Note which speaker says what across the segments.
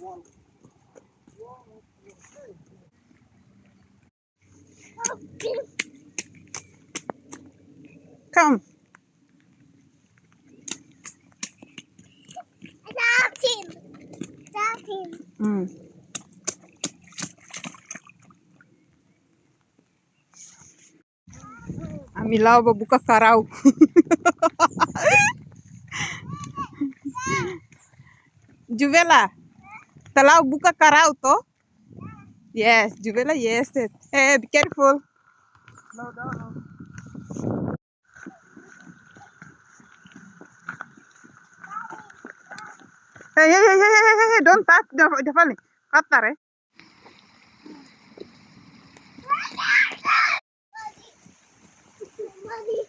Speaker 1: Come.
Speaker 2: Stop him. Stop him.
Speaker 1: Amilaw buka karaw. Juvela, talau buka karaw to? Yes, Juvela, yes. Hey, be careful. Hey, don't touch the funny. Katar, eh?
Speaker 2: Mommy.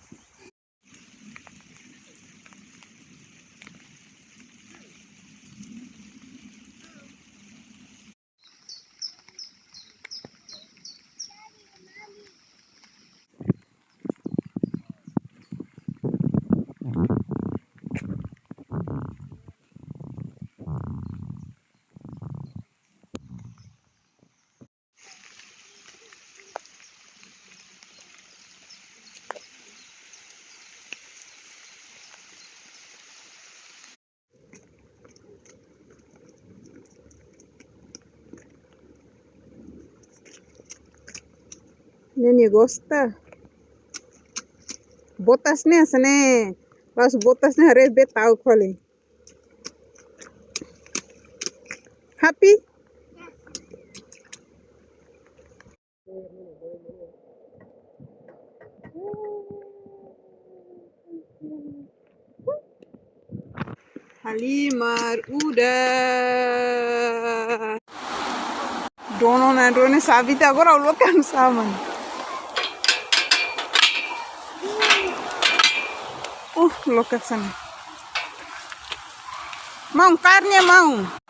Speaker 1: Nene gosta. Botas ne asane. Pas botas ne hare betau khole. Happy? Halimar udah. Dono na drone sabita agora lokan saman. Lokasan. Mau carne mau.